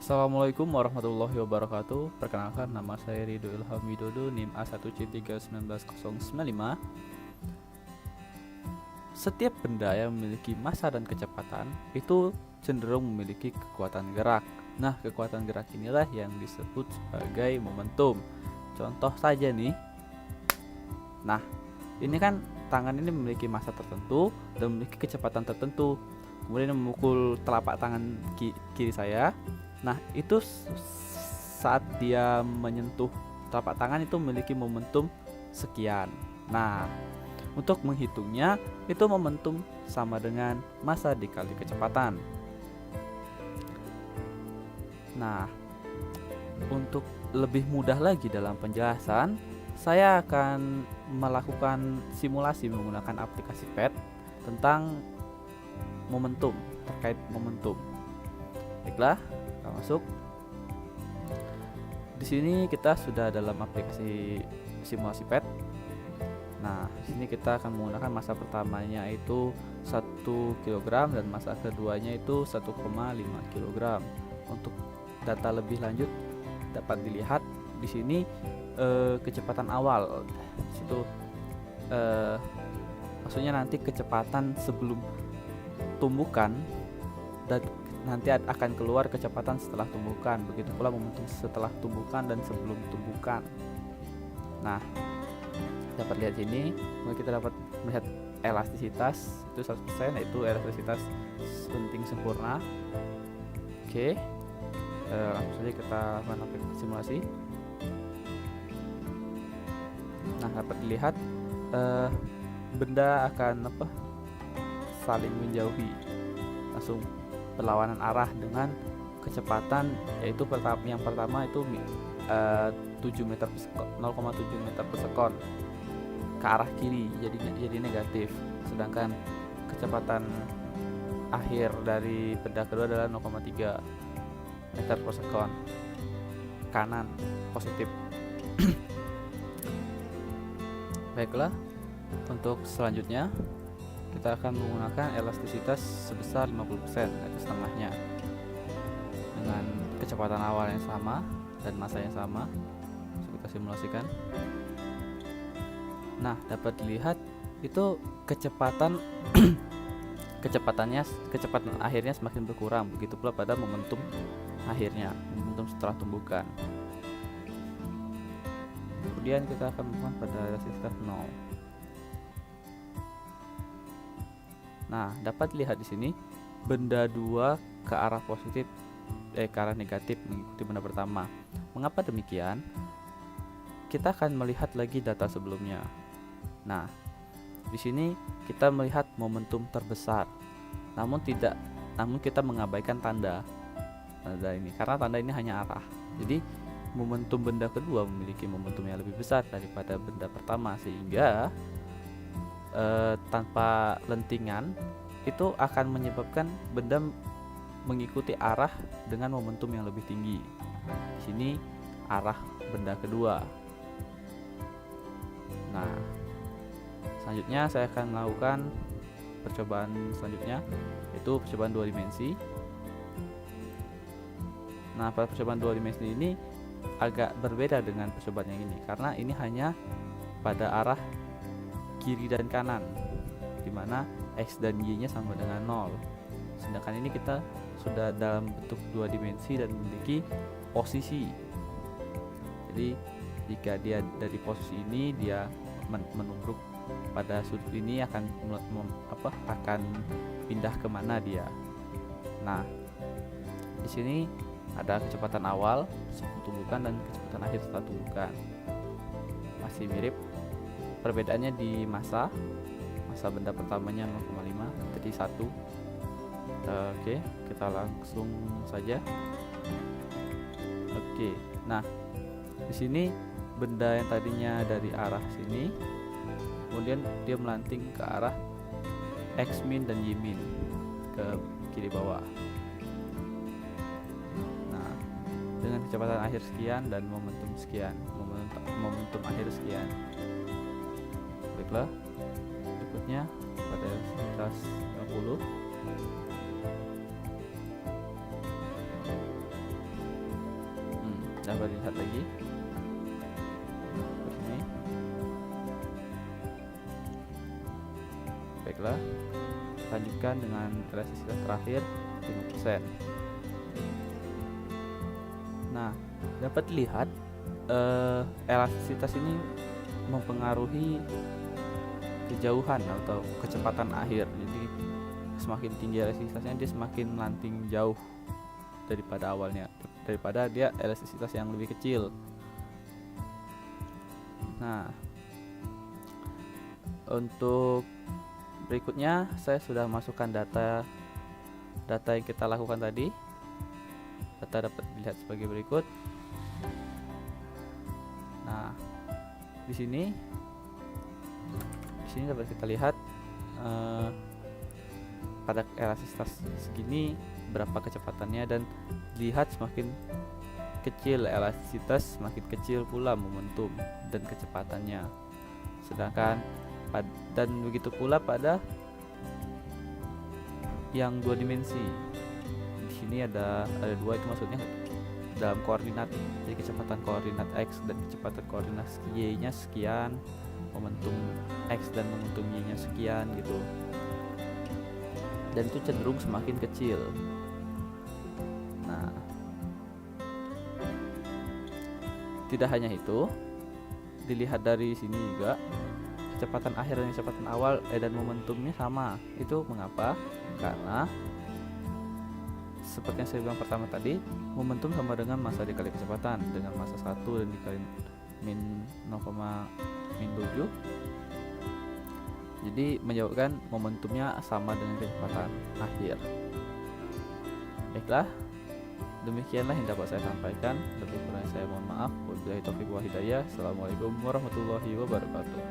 Assalamualaikum warahmatullahi wabarakatuh. Perkenalkan, nama saya Ridho Ilham Widodo, NIM A1C3199095. Setiap benda yang memiliki massa dan kecepatan itu cenderung memiliki kekuatan gerak. Nah, kekuatan gerak inilah yang disebut sebagai momentum. Contoh saja nih. Nah, ini kan tangan ini memiliki massa tertentu dan memiliki kecepatan tertentu. Kemudian memukul telapak tangan kiri saya. Nah, itu saat dia menyentuh telapak tangan itu memiliki momentum sekian. Nah, untuk menghitungnya itu momentum sama dengan massa dikali kecepatan. Nah, untuk lebih mudah lagi dalam penjelasan, saya akan melakukan simulasi menggunakan aplikasi PET tentang momentum, terkait momentum. Baiklah, kita masuk. Di sini kita sudah dalam aplikasi simulasi PET. Nah, di sini kita akan menggunakan massa pertamanya itu 1 kg dan massa keduanya itu 1,5 kg. Untuk data lebih lanjut dapat dilihat di sini kecepatan awal. Di situ maksudnya nanti kecepatan sebelum tumbukan dan nanti akan keluar kecepatan setelah tumbukan. Begitu pula momentum setelah tumbukan dan sebelum tumbukan. Nah, dapat lihat sini, kita dapat melihat elastisitas itu 100%, yaitu elastisitas penting sempurna. Oke, langsung saja kita lakukan simulasi. Nah, dapat dilihat benda akan saling menjauhi, langsung berlawanan arah dengan kecepatan, yaitu yang pertama itu 0,7 meter per sekon ke arah kiri, jadi negatif, sedangkan kecepatan akhir dari benda kedua adalah 0,3 meter per sekon kanan, positif. Baiklah, untuk selanjutnya kita akan menggunakan elastisitas sebesar 50%, yaitu setengahnya, dengan kecepatan awal yang sama dan massa yang sama. Kita simulasikan. Nah, dapat dilihat itu kecepatan kecepatan akhirnya semakin berkurang. Begitu pula pada momentum akhirnya, momentum setelah tumbukan. Kemudian kita akan menggunakan pada elastisitas 0. Nah, dapat dilihat di sini benda dua ke arah positif, ke arah negatif mengikuti benda pertama. Mengapa demikian? Kita akan melihat lagi data sebelumnya. Nah, di sini kita melihat momentum terbesar. Namun kita mengabaikan tanda ini karena tanda ini hanya arah. Jadi momentum benda kedua memiliki momentum yang lebih besar daripada benda pertama, sehingga tanpa lentingan itu akan menyebabkan benda mengikuti arah dengan momentum yang lebih tinggi. Di sini arah benda kedua. Nah, selanjutnya saya akan melakukan percobaan selanjutnya, yaitu percobaan 2 dimensi. Nah, pada percobaan 2 dimensi ini agak berbeda dengan percobaan yang ini, karena ini hanya pada arah kiri dan kanan, dimana X dan Y nya sama dengan 0. Sedangkan ini kita sudah dalam bentuk 2 dimensi dan memiliki posisi. Jadi jika dia dari posisi ini, dia menunduk pada sudut ini, akan pindah kemana dia. Nah, di sini ada kecepatan awal sebelum tumbukan dan kecepatan akhir setelah tumbukan. Masih mirip, perbedaannya di massa benda pertamanya 0,5 jadi 1. Oke, kita langsung saja. Oke, nah di sini benda yang tadinya dari arah sini, kemudian dia melanting ke arah X min dan Y min, ke kiri bawah. Nah, dengan kecepatan akhir sekian dan momentum sekian, momentum akhir sekian. Baiklah, berikutnya pada elastisitas 50. Dapat lihat lagi ini. Baiklah, lanjutkan dengan elastisitas terakhir 5%. Nah, dapat dilihat elastisitas ini mempengaruhi kejauhan atau kecepatan akhir. Jadi semakin tinggi elastisitasnya, dia semakin lanting jauh daripada awalnya, daripada dia elastisitas yang lebih kecil. Nah, untuk berikutnya saya sudah masukkan data yang kita lakukan tadi. Data dapat dilihat sebagai berikut. Nah, di sini dapat kita lihat pada elastisitas segini berapa kecepatannya, dan lihat semakin kecil elastisitas semakin kecil pula momentum dan kecepatannya. Sedangkan dan begitu pula pada yang dua dimensi. Di sini ada dua, itu maksudnya dalam koordinat. Jadi kecepatan koordinat x dan kecepatan koordinat y-nya sekian, momentum x dan momentum y-nya sekian gitu. Dan itu cenderung semakin kecil. Nah, tidak hanya itu, dilihat dari sini juga kecepatan akhir dan kecepatan awal dan momentumnya sama. Itu mengapa? Karena seperti yang saya bilang pertama tadi, momentum sama dengan massa dikali kecepatan, dengan massa 1 dan dikali min 0,7. Jadi menyebabkan momentumnya sama dengan kecepatan akhir. Baiklah, demikianlah yang dapat saya sampaikan. Lebih kurang saya mohon maaf. Wabillahi taufiq wal hidayah. Assalamualaikum warahmatullahi wabarakatuh.